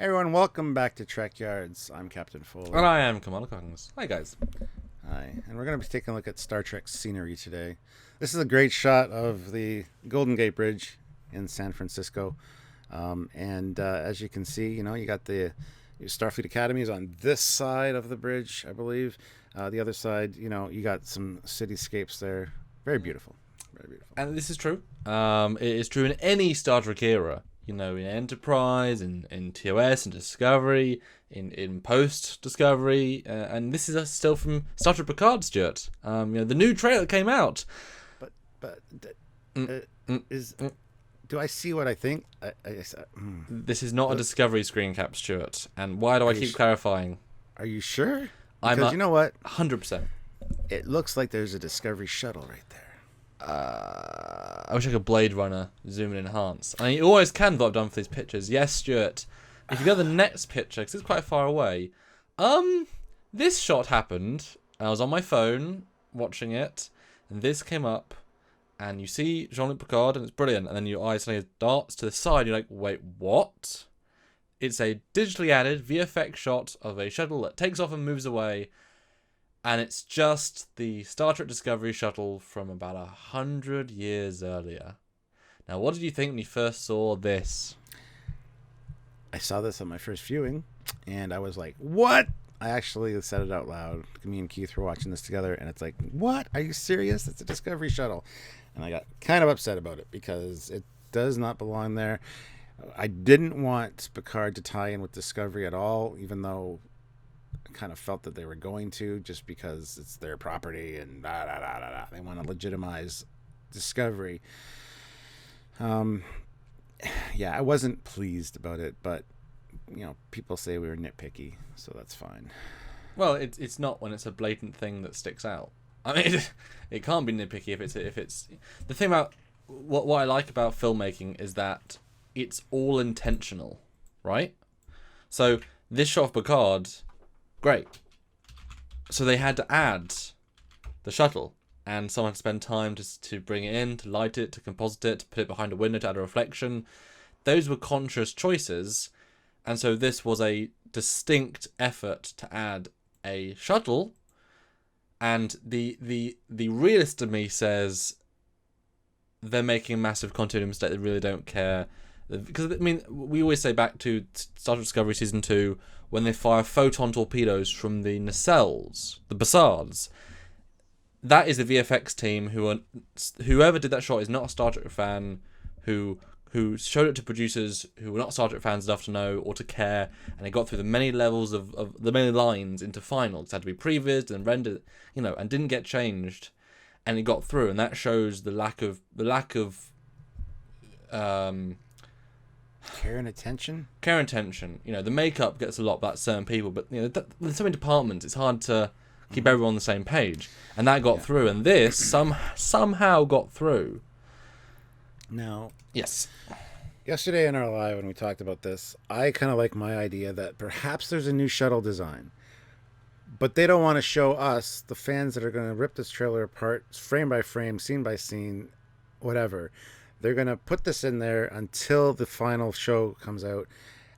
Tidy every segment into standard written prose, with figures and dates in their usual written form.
Hey everyone, welcome back to Trekyards. I'm Captain Foley. And I am Commander Coggins. Hi, guys. Hi, and we're going to be taking a look at Star Trek scenery today. This is a great shot of the Golden Gate Bridge in San Francisco. As you can see, you got the Starfleet Academy is on this side of the bridge, I believe. The other side, you got some cityscapes there. Very beautiful. Very beautiful. And this is true. It is true in any Star Trek era. In Enterprise, in TOS, in Discovery, in post-Discovery. And this is still from Star Trek Picard, Stuart. The new trailer came out. Do I see what I think? This is not a Discovery screen cap, Stuart. And why do I keep clarifying? Are you sure? Because you know what? 100%. It looks like there's a Discovery shuttle right there. I wish I could Blade Runner zoom and enhance. I mean, you always can, what I've done for these pictures. Yes, Stuart. If you go to the next picture, because it's quite far away. This shot happened. And I was on my phone watching it, and this came up, and you see Jean-Luc Picard, and it's brilliant. And then your eye suddenly darts to the side. You're like, wait, what? It's a digitally added VFX shot of a shuttle that takes off and moves away. And it's just the Star Trek Discovery shuttle from about 100 years earlier. Now, what did you think when you first saw this? I saw this on my first viewing, and I was like, what? I actually said it out loud. Me and Keith were watching this together, and it's like, what? Are you serious? It's a Discovery shuttle. And I got kind of upset about it because it does not belong there. I didn't want Picard to tie in with Discovery at all, even though kind of felt that they were going to, just because it's their property and they want to legitimize Discovery. Yeah, I wasn't pleased about it, but people say we were nitpicky, so that's fine. Well, it's not when it's a blatant thing that sticks out. I mean, it can't be nitpicky if it's the thing about what I like about filmmaking is that it's all intentional, right? So this shot of Picard, great. So they had to add the shuttle, and someone had to spend time to bring it in, to light it, to composite it, to put it behind a window to add a reflection. Those were conscious choices, and so this was a distinct effort to add a shuttle. And the realist in me says they're making a massive continuity mistake. They really don't care. Because, I mean, we always say back to Star Trek Discovery Season 2, when they fire photon torpedoes from the nacelles, the Bassards. That is the VFX team whoever did that shot is not a Star Trek fan who showed it to producers who were not Star Trek fans enough to know or to care, and it got through the many levels of the many lines into finals. It had to be prevised and rendered, and didn't get changed, and it got through, and that shows the lack of care and attention. The makeup gets a lot about certain people, but there's so many departments. It's hard to keep everyone on the same page, and that got through. And this somehow got through. Now, yes. Yesterday in our live when we talked about this, I kind of like my idea that perhaps there's a new shuttle design, but they don't want to show us, the fans that are going to rip this trailer apart, frame by frame, scene by scene, whatever. They're going to put this in there until the final show comes out.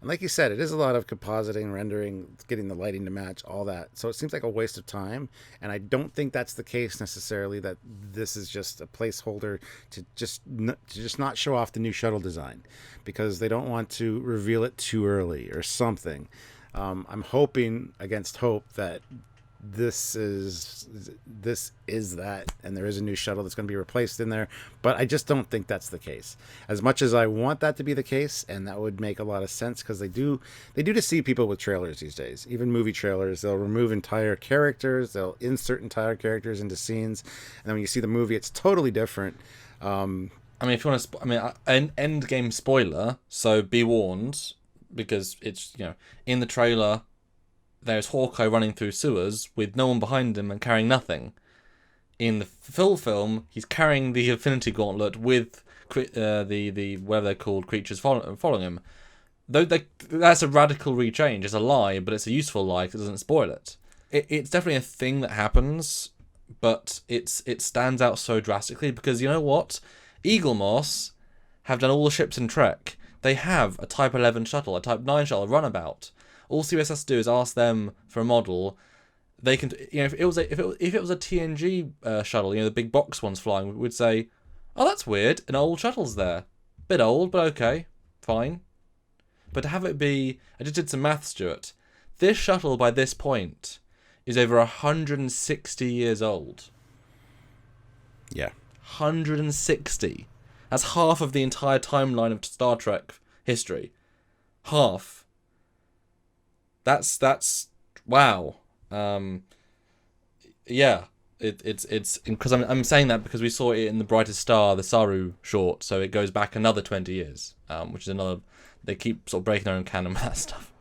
And like you said, it is a lot of compositing, rendering, getting the lighting to match, all that. So it seems like a waste of time. And I don't think that's the case necessarily, that this is just a placeholder to just not show off the new shuttle design, because they don't want to reveal it too early or something. I'm hoping against hope that this is that, and there is a new shuttle that's going to be replaced in there, but I just don't think that's the case. As much as I want that to be the case, and that would make a lot of sense, because they do deceive people with trailers these days. Even movie trailers, they'll remove entire characters, they'll insert entire characters into scenes, and then when you see the movie, it's totally different. I mean, if you want to, an end game spoiler, so be warned, because it's in the trailer. There's Hawkeye running through sewers with no one behind him and carrying nothing. In the full film, he's carrying the Infinity Gauntlet with the whatever they're called, creatures following him. Though that's a radical rechange. It's a lie, but it's a useful lie because it doesn't spoil it. It's definitely a thing that happens, but it stands out so drastically because you know what? Eagle Moss have done all the ships in Trek. They have a Type 11 shuttle, a Type 9 shuttle, a runabout. All CBS has to do is ask them for a model. They can, if it was a TNG shuttle, the big box ones flying, we'd say, oh, that's weird. An old shuttle's there. Bit old, but okay, fine. But to have it be, I just did some math, Stuart. This shuttle by this point is over 160 years old. Yeah. 160. That's half of the entire timeline of Star Trek history. Half. That's wow. Yeah. It's because I'm saying that because we saw it in The Brightest Star, the Saru short, so it goes back another 20 years, which is another. They keep sort of breaking their own canon with that stuff.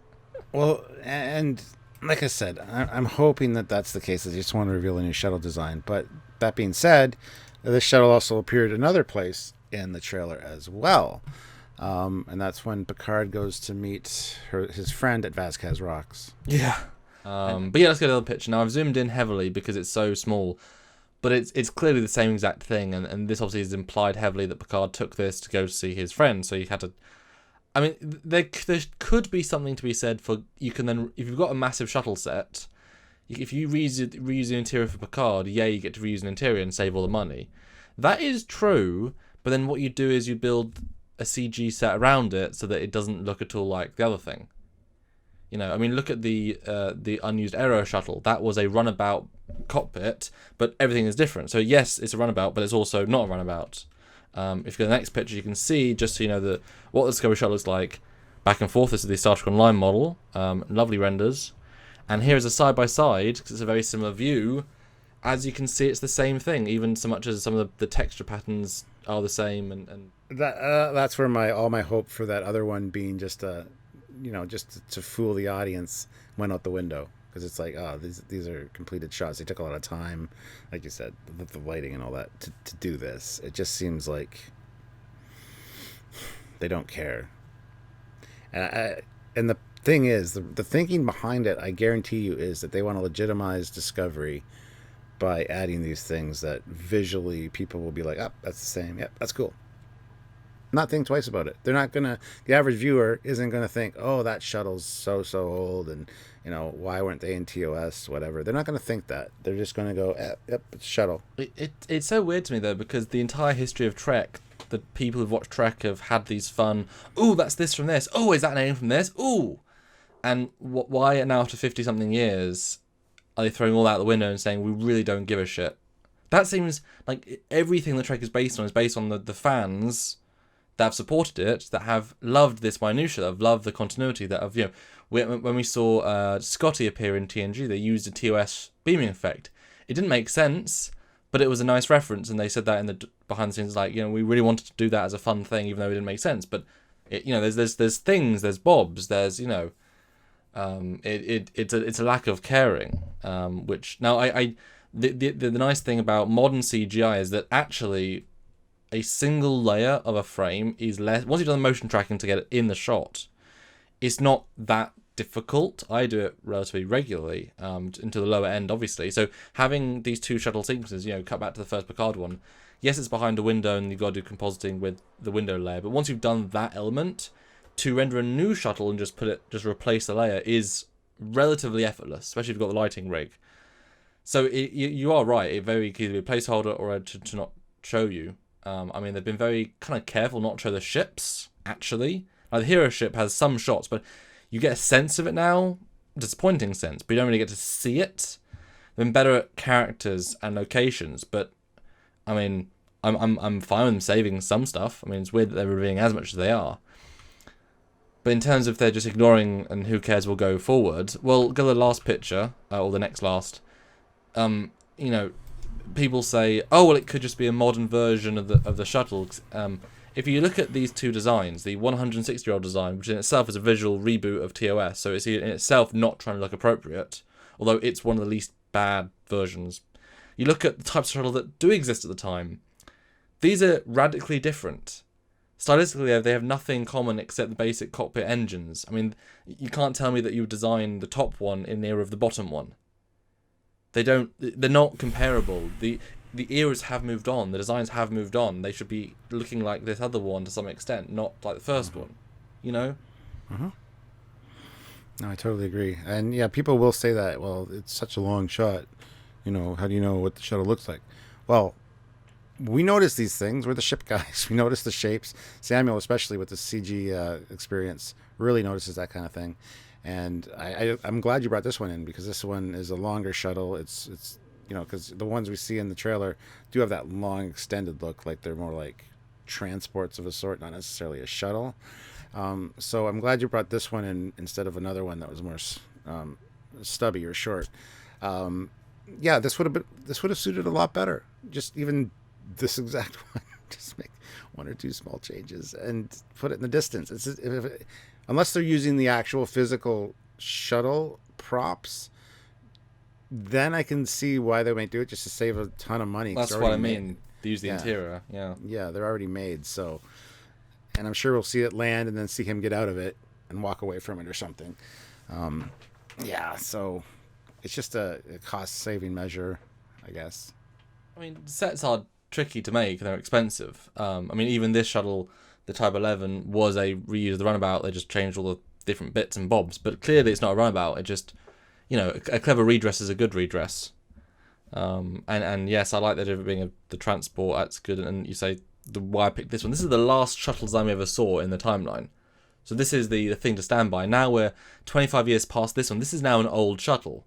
Well, and like I said, I'm hoping that that's the case. They just want to reveal a new shuttle design. But that being said, this shuttle also appeared another place in the trailer as well. And that's when Picard goes to meet his friend at Vasquez Rocks. Yeah. But yeah, let's get another picture. Now, I've zoomed in heavily because it's so small. But it's clearly the same exact thing. And this obviously is implied heavily that Picard took this to go see his friend. So he had to... I mean, there could be something to be said for... You can then... If you've got a massive shuttle set... If you reuse the interior for Picard, you get to reuse an interior and save all the money. That is true, but then what you do is you build a CG set around it so that it doesn't look at all like the other thing. I mean, look at the unused Aero shuttle. That was a runabout cockpit, but everything is different. So yes, it's a runabout, but it's also not a runabout. If you go to the next picture, you can see, just so you know, what the Discovery Shuttle looks like back and forth. This is the Star Trek Online model. Lovely renders. And here is a side-by-side, because it's a very similar view. As you can see, it's the same thing, even so much as some of the texture patterns are the same. And that's where all my hope for that other one being just to fool the audience went out the window. Because it's like, oh, these are completed shots. They took a lot of time, like you said, with the lighting and all that, to do this. It just seems like they don't care. And the thing is, the thinking behind it, I guarantee you, is that they want to legitimize Discovery by adding these things that visually people will be like, oh, that's the same. Yep, that's cool. Not think twice about it. They're not gonna. The average viewer isn't gonna think, "Oh, that shuttle's so old," and why weren't they in TOS? Whatever. They're not gonna think that. They're just gonna go, "Yep, it's shuttle." It's so weird to me though, because the entire history of Trek, the people who've watched Trek have had these fun. Oh, that's this from this. Oh, is that an alien from this? Ooh, and why now after 50-something years are they throwing all out the window and saying we really don't give a shit? That seems like everything that Trek is based on the fans that have supported it, that have loved this minutia, that have loved the continuity, that have, when we saw Scotty appear in TNG, they used a TOS beaming effect. It didn't make sense, but it was a nice reference, and they said that in the behind the scenes, like, we really wanted to do that as a fun thing, even though it didn't make sense. But there's things, there's bobs, there's it's a lack of caring, which now the nice thing about modern CGI is that actually a single layer of a frame is less. Once you've done the motion tracking to get it in the shot, it's not that difficult. I do it relatively regularly, into the lower end, obviously. So having these two shuttle sequences, cut back to the first Picard one, yes, it's behind a window and you've got to do compositing with the window layer. But once you've done that element, to render a new shuttle and just replace the layer is relatively effortless, especially if you've got the lighting rig. So you are right. It very easily be a placeholder or to not show you. I mean, they've been very kind of careful not to show the ships, actually. Like, the hero ship has some shots, but you get a sense of it now. Disappointing sense, but you don't really get to see it. They've been better at characters and locations, but I mean, I'm fine with them saving some stuff. I mean, it's weird that they're revealing as much as they are. But in terms of they're just ignoring and who cares, we'll go forward. Well, go to the last picture, or the next last. People say, oh, well, it could just be a modern version of the shuttle. If you look at these two designs, the 160-year-old design, which in itself is a visual reboot of TOS, so it's in itself not trying to look appropriate, although it's one of the least bad versions. You look at the types of shuttle that do exist at the time. These are radically different. Stylistically, they have nothing in common except the basic cockpit engines. I mean, you can't tell me that you designed the top one in the era of the bottom one. They're not comparable. The eras have moved on. The designs have moved on. They should be looking like this other one to some extent, not like the first one. you know? No, I totally agree. And yeah, people will say that, well, it's such a long shot. How do you know what the shuttle looks like? Well, we notice these things. We're the ship guys. We notice the shapes. Samuel, especially with the CG experience, really notices that kind of thing. And I'm glad you brought this one in, because this one is a longer shuttle. It's because the ones we see in the trailer do have that long extended look, like they're more like transports of a sort, not necessarily a shuttle. So I'm glad you brought this one in instead of another one that was more stubby or short. Yeah, this would have suited a lot better. Just even this exact one, just make one or two small changes and put it in the distance. Unless they're using the actual physical shuttle props, then I can see why they might do it, just to save a ton of money. That's what I mean. They use the interior, yeah. Yeah, they're already made, so... And I'm sure we'll see it land and then see him get out of it and walk away from it or something. Yeah, so it's just a cost-saving measure, I guess. I mean, sets are tricky to make. They're expensive. I mean, even this shuttle, the Type 11, was a reuse of the runabout. They just changed all the different bits and bobs. But clearly it's not a runabout. It just, a clever redress is a good redress. And yes, I like that it being the transport. That's good. And you say... why I picked this one. This is the last shuttle design we ever saw in the timeline. So this is the thing to stand by. Now we're 25 years past this one. This is now an old shuttle.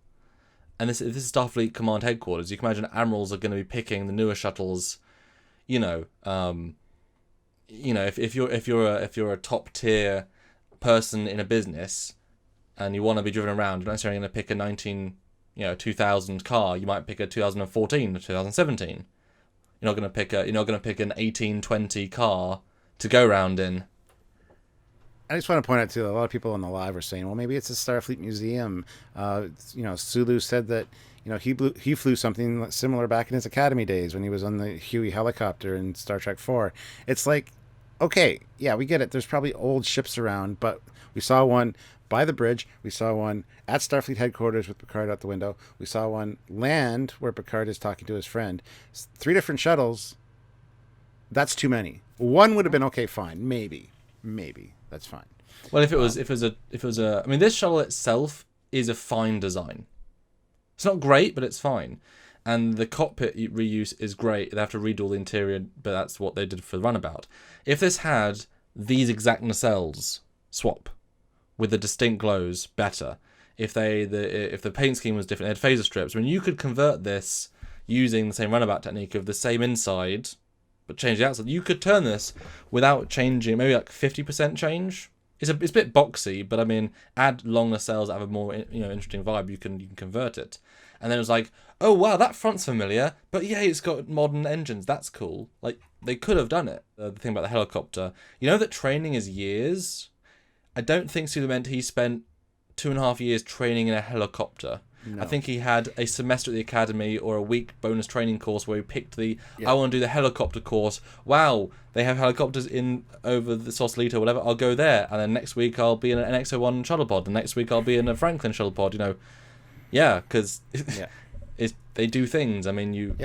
And this is Starfleet Command Headquarters. You can imagine admirals are going to be picking the newer shuttles. If you're a top tier person in a business and you want to be driven around, you're not necessarily going to pick a 2000 car. You might pick a 2014 or 2017. You're not going to pick an 1820 car to go round in. I just want to point out too, a lot of people on the live are saying, well, maybe it's a Starfleet museum. Sulu said that he flew something similar back in his academy days when he was on the Huey helicopter in Star Trek 4. It's like, okay, yeah, we get it. There's probably old ships around, but we saw one by the bridge. We saw one at Starfleet headquarters with Picard out the window. We saw one land where Picard is talking to his friend. 3 different shuttles. That's too many. One would have been okay, fine, maybe. That's fine. Well, if it was a, I mean, this shuttle itself is a fine design. It's not great, but it's fine. And the cockpit reuse is great. They have to redo all the interior, but that's what they did for the runabout. If this had these exact nacelles swap with the distinct glows, better. If the paint scheme was different, they had phaser strips. I mean, you could convert this using the same runabout technique of the same inside, but change the outside. You could turn this without changing, maybe like 50% change. It's a bit boxy, but I mean, add long nacelles that have a more interesting vibe. You can convert it, and then it was like, oh wow, that front's familiar, but yeah, it's got modern engines. That's cool. Like they could have done it. The thing about the helicopter, that training is years. I don't think Sulu meant he spent 2.5 years training in a helicopter. No. I think he had a semester at the academy or a week bonus training course where he picked I want to do the helicopter course. Wow, they have helicopters in over the Sausalito or whatever. I'll go there. And then next week I'll be in an XO1 shuttle pod. The next week I'll be in a Franklin shuttle pod, Yeah, because they do things. I mean,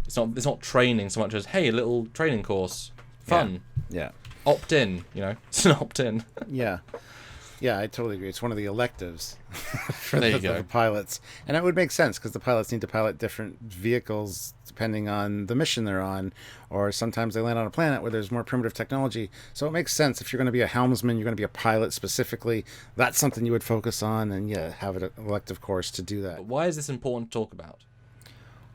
it's not training so much as, hey, a little training course. Fun. Yeah. Opt in, It's an opt in. Yeah. Yeah, I totally agree. It's one of the electives for there the pilots. And it would make sense because the pilots need to pilot different vehicles depending on the mission they're on. Or sometimes they land on a planet where there's more primitive technology. So it makes sense if you're going to be a helmsman, you're going to be a pilot specifically. That's something you would focus on and, have an elective course to do that. But why is this important to talk about?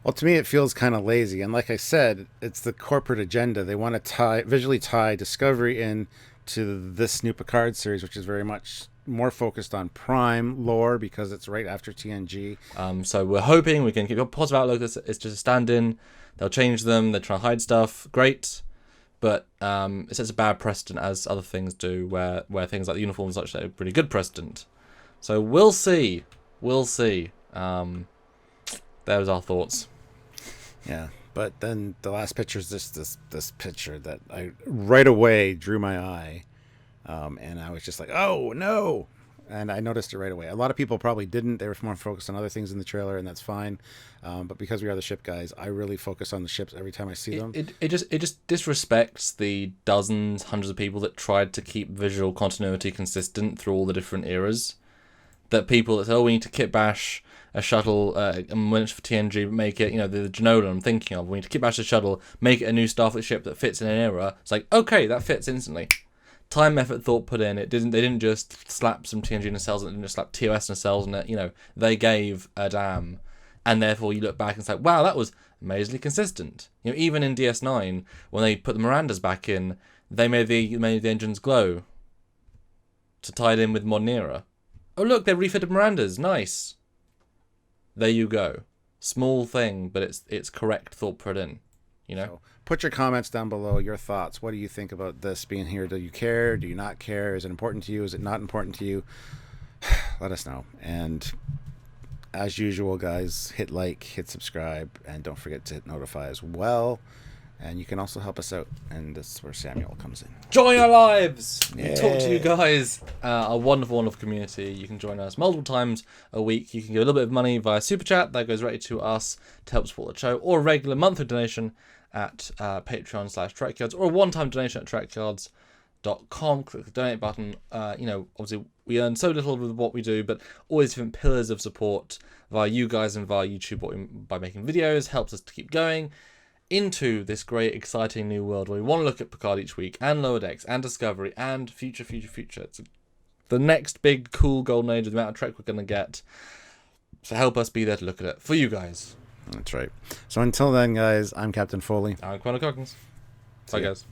Well, to me, it feels kind of lazy. And like I said, it's the corporate agenda. They want to visually tie Discovery in to this new Picard series, which is very much more focused on Prime lore because it's right after TNG. So we're hoping we can keep a positive outlook. It's just a stand-in. They'll change them. They're trying to hide stuff. Great. But it sets a bad precedent, as other things do, where things like the uniforms and such are a pretty good precedent. So we'll see. There's our thoughts. Yeah. But then the last picture is this picture that I right away drew my eye, and I was just like, oh no, And I noticed it right away. A lot of people probably didn't. They were more focused on other things in the trailer, and that's fine. But because we are the ship guys, I really focus on the ships every time I see them. It just disrespects the dozens, hundreds of people that tried to keep visual continuity consistent through all the different eras. That people that say, oh, we need to kit bash a shuttle, and when it's for TNG, make it, the Genola I'm thinking of. We need to kit bash a shuttle, make it a new Starfleet ship that fits in an era. It's like, okay, that fits instantly. Time, effort, thought put in. They didn't just slap some TNG nacelles, and just slap TOS nacelles, and they gave a damn. And therefore, you look back and it's like, wow, that was amazingly consistent. Even in DS9, when they put the Mirandas back in, they made the engines glow to tie it in with modern era. Oh look, they refitted Mirandas. Nice. There you go. Small thing, but it's correct thought put in. So put your comments down below. Your thoughts. What do you think about this being here? Do you care? Do you not care? Is it important to you? Is it not important to you? Let us know. And as usual, guys, hit like, hit subscribe, and don't forget to hit notify as well. And you can also help us out, and this is where Samuel comes in. Join our lives! Yeah. We talk to you guys. A wonderful, wonderful community. You can join us multiple times a week. You can give a little bit of money via Super Chat. That goes right to us to help support the show. Or a regular monthly donation at Patreon/Trekyards. Or a one-time donation at Trekyards.com. Click the donate button. Obviously, we earn so little with what we do, but always different pillars of support via you guys and via YouTube by making videos. Helps us to keep going into this great, exciting new world where we want to look at Picard each week, and Lower Decks, and Discovery, and future. It's the next big, cool golden age of the amount of Trek we're going to get. So help us be there to look at it for you guys. That's right. So until then, guys, I'm Captain Foley. I'm Quinn Cockins. Bye, guys.